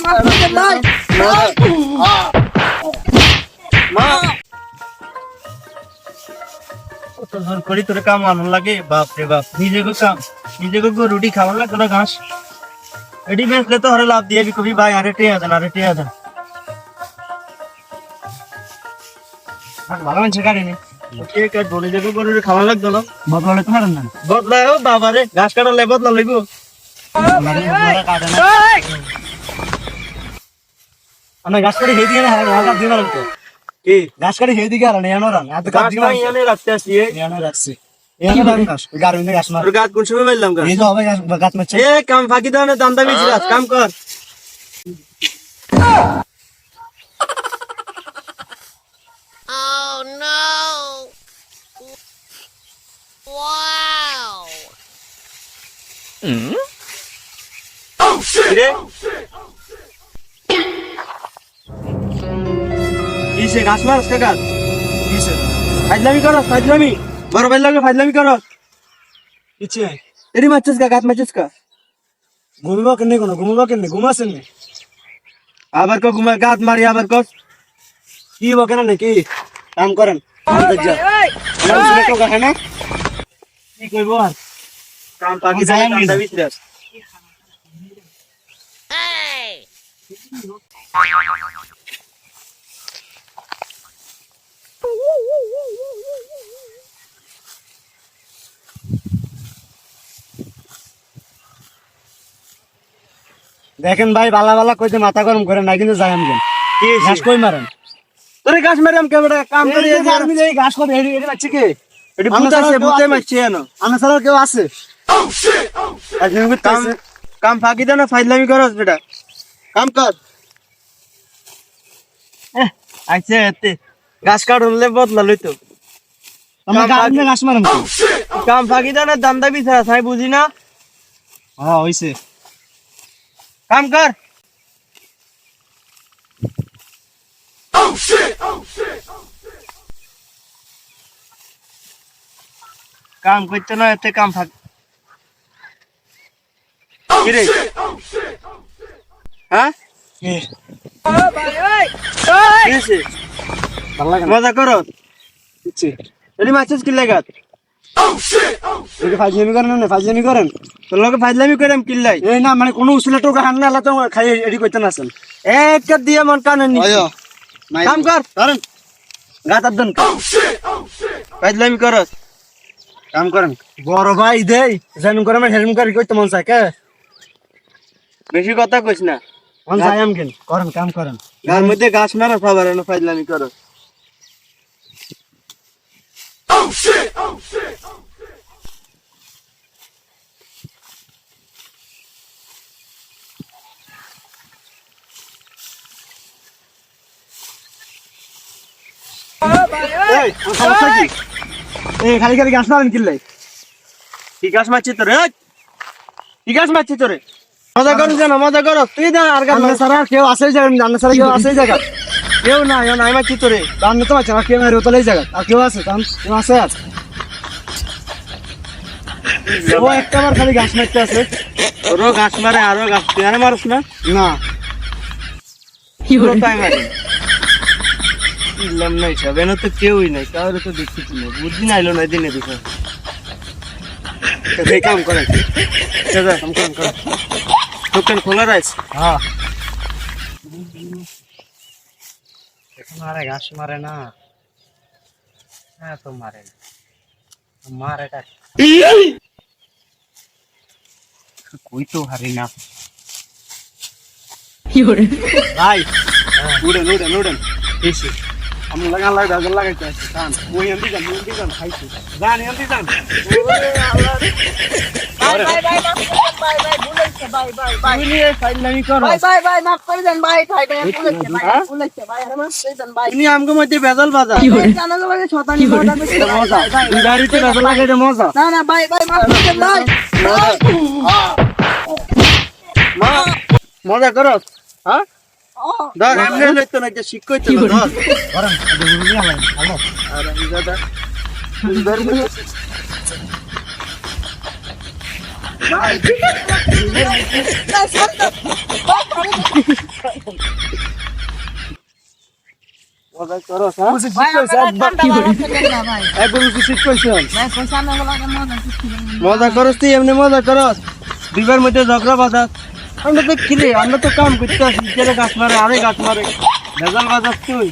মাফ করে দেন ভাই। মা কত জোর করি তোরে কাম আনন্দ লাগে বাপ রে বাপ নিজেকে রুটি খাওয়ার লাগে না ঘাস এটি বেচলে তো হরে লাভ দিয়ে কবি ভাই আরে টিয়া দেন ভালো মানুষ কাটেনি বলে যাবো গরুরে খাওয়ার লাগতো না বদলালে তো পারেন না বদলায় ও বাবা রে ঘাস কাটালে বদলা লাগবো আমরা ঘাস কাটি হেদিকে না হালকা দিন লাগতো কি ঘাস কাটি হেদিকে আর নেয়ানো রান এত কাজ দিন ইয়ানে রাখতে আসি ইয়ানে রাখছি ইয়ানে রান ঘাস গারুনে ঘাস মার গাত কোন সময় মারলাম গাছ এই যে হবে গাত মারছে এ কাম ফাকি দাও না দান্দা বেশি রাত কাম কর Oh no! Wow! রে কিসে ঘাস মারছ কে গাছ কিসে ফাইজলামি করো ফাইজলামি বড় ভাই লাগে ফাইজলামি করো কিছে এরি মারছিস কা গাত মারছিস কা ঘুমবা কেনে ঘুমাছেন নে আবার কো ঘুমা গাত মারি আবার কস কি বকেনা নাকি কাম করেন না কি কইব আর কাম পাকি যায় না ভিতরে Hey! দেখেন ভাই বালা কইতে মাথা গরম করে না কিন্তু যাই আমি কি ঘাস কই মারেন তোরে ঘাস মারাম কে বড় কাম করি আমি এই ঘাস কই এডি মারছি কে এডি ভূত আছে ভূতে মারছি এনো আনা ছাড়া কেউ আছে কাম কাম ফাকি দে না ফাইজলামি করস বেটা কাম কর আইছে এতে ঘাস কাটলে বদলা লইতো আমরা কাটলে ঘাস মারাম কাম ফাকি দে না দান্দা বিছারা ছাই বুঝি না হ্যাঁ হইছে কাম কর কাম করতে না এতে কাম ফাক কি রে হ্যাঁ মজা করো এটি মাছিস কি লাগাত ফাজলামি করেন না ফাজলামি করেন তোর লোকে ফাজলামি করেন কিল্লাই এই না মানে কোনো উসলে টোকা হান না তো খাই এডি কইতে না আছেন এক দিয়ে মন কানে নি কাম কর করেন গাতার দেন ফাজলামি করস কাম করেন বড় ভাই দেই জানুম করে আমার হেলম করে কইতে মন চায় কে বেশি কথা কইছ না মন চাই আম কেন করেন কাম করেন গার মধ্যে গাছ মারা সবার না ফাজলামি করস খালি খালি গাছ মারেন কিনলে কি গাছ মারছি তোরে কি গাছ মারছি তোরে মজা করুন যেন মজা করো তুই না আর গাছ ছাড়া কেউ আসেই যাবে রান্না ছাড়া কেউ আসেই জায়গা কেউ না নাই মারছি তোরে রান্না তো মারছে না কেউ মারে ওতলেই জায়গা আর কেউ আছে কেউ আছে আজ ও একটাবার খালি গাছ মারতে আছে ওরও গাছ মারে আরো গাছ তুই আর মারস না না কি হলো তাই মারে ইলাম নাই সব এনে তো কেউই নাই কারো তো দেখছি না বুদ্ধি নাইলো না দিনে দেখো তো কাম করেন কাম করেন দোকান খোলা রাইস হ্যাঁ এখন আরে ঘাস মারে না হ্যাঁ তো মারে মারেটা কই তো হারি না কি হরে ভাই উড়েন এসে আমি লাগাইতে আছি কান ওই এমপি যান খাইছি জান এমপি যান মাফ করে দেন ভাই ভুলেছে ভাই তুমি আমগো মধ্যে বেজাল বাজা জানা যাবে শতানি মজা গাড়িতে বেজাল লাগাইতে মজা না ভাই মাফ করে দেন ভাই মা মজা করো হ্যাঁ ধর এমনি লইতো না যে শিক্ষইতো না ধর ধরেন বুঝলি হলো আর আমি দাদা ধর ভাই মজা করস হ্যাঁ ভাই আমরা ঠান্ডা লাগছে না ভাই একবার উচিত কইছ ভাই পয়সা না লাগে মজা কিছু নেই। মজা করস তুই এমনি মজা করস দুইবার মধ্যে ঝগড়া বাজাস আমরা তো কিরে আমরা তো কাম করতে আসি গাছ মারে আরে গাছ মারে ভেজাল বাজাস তুই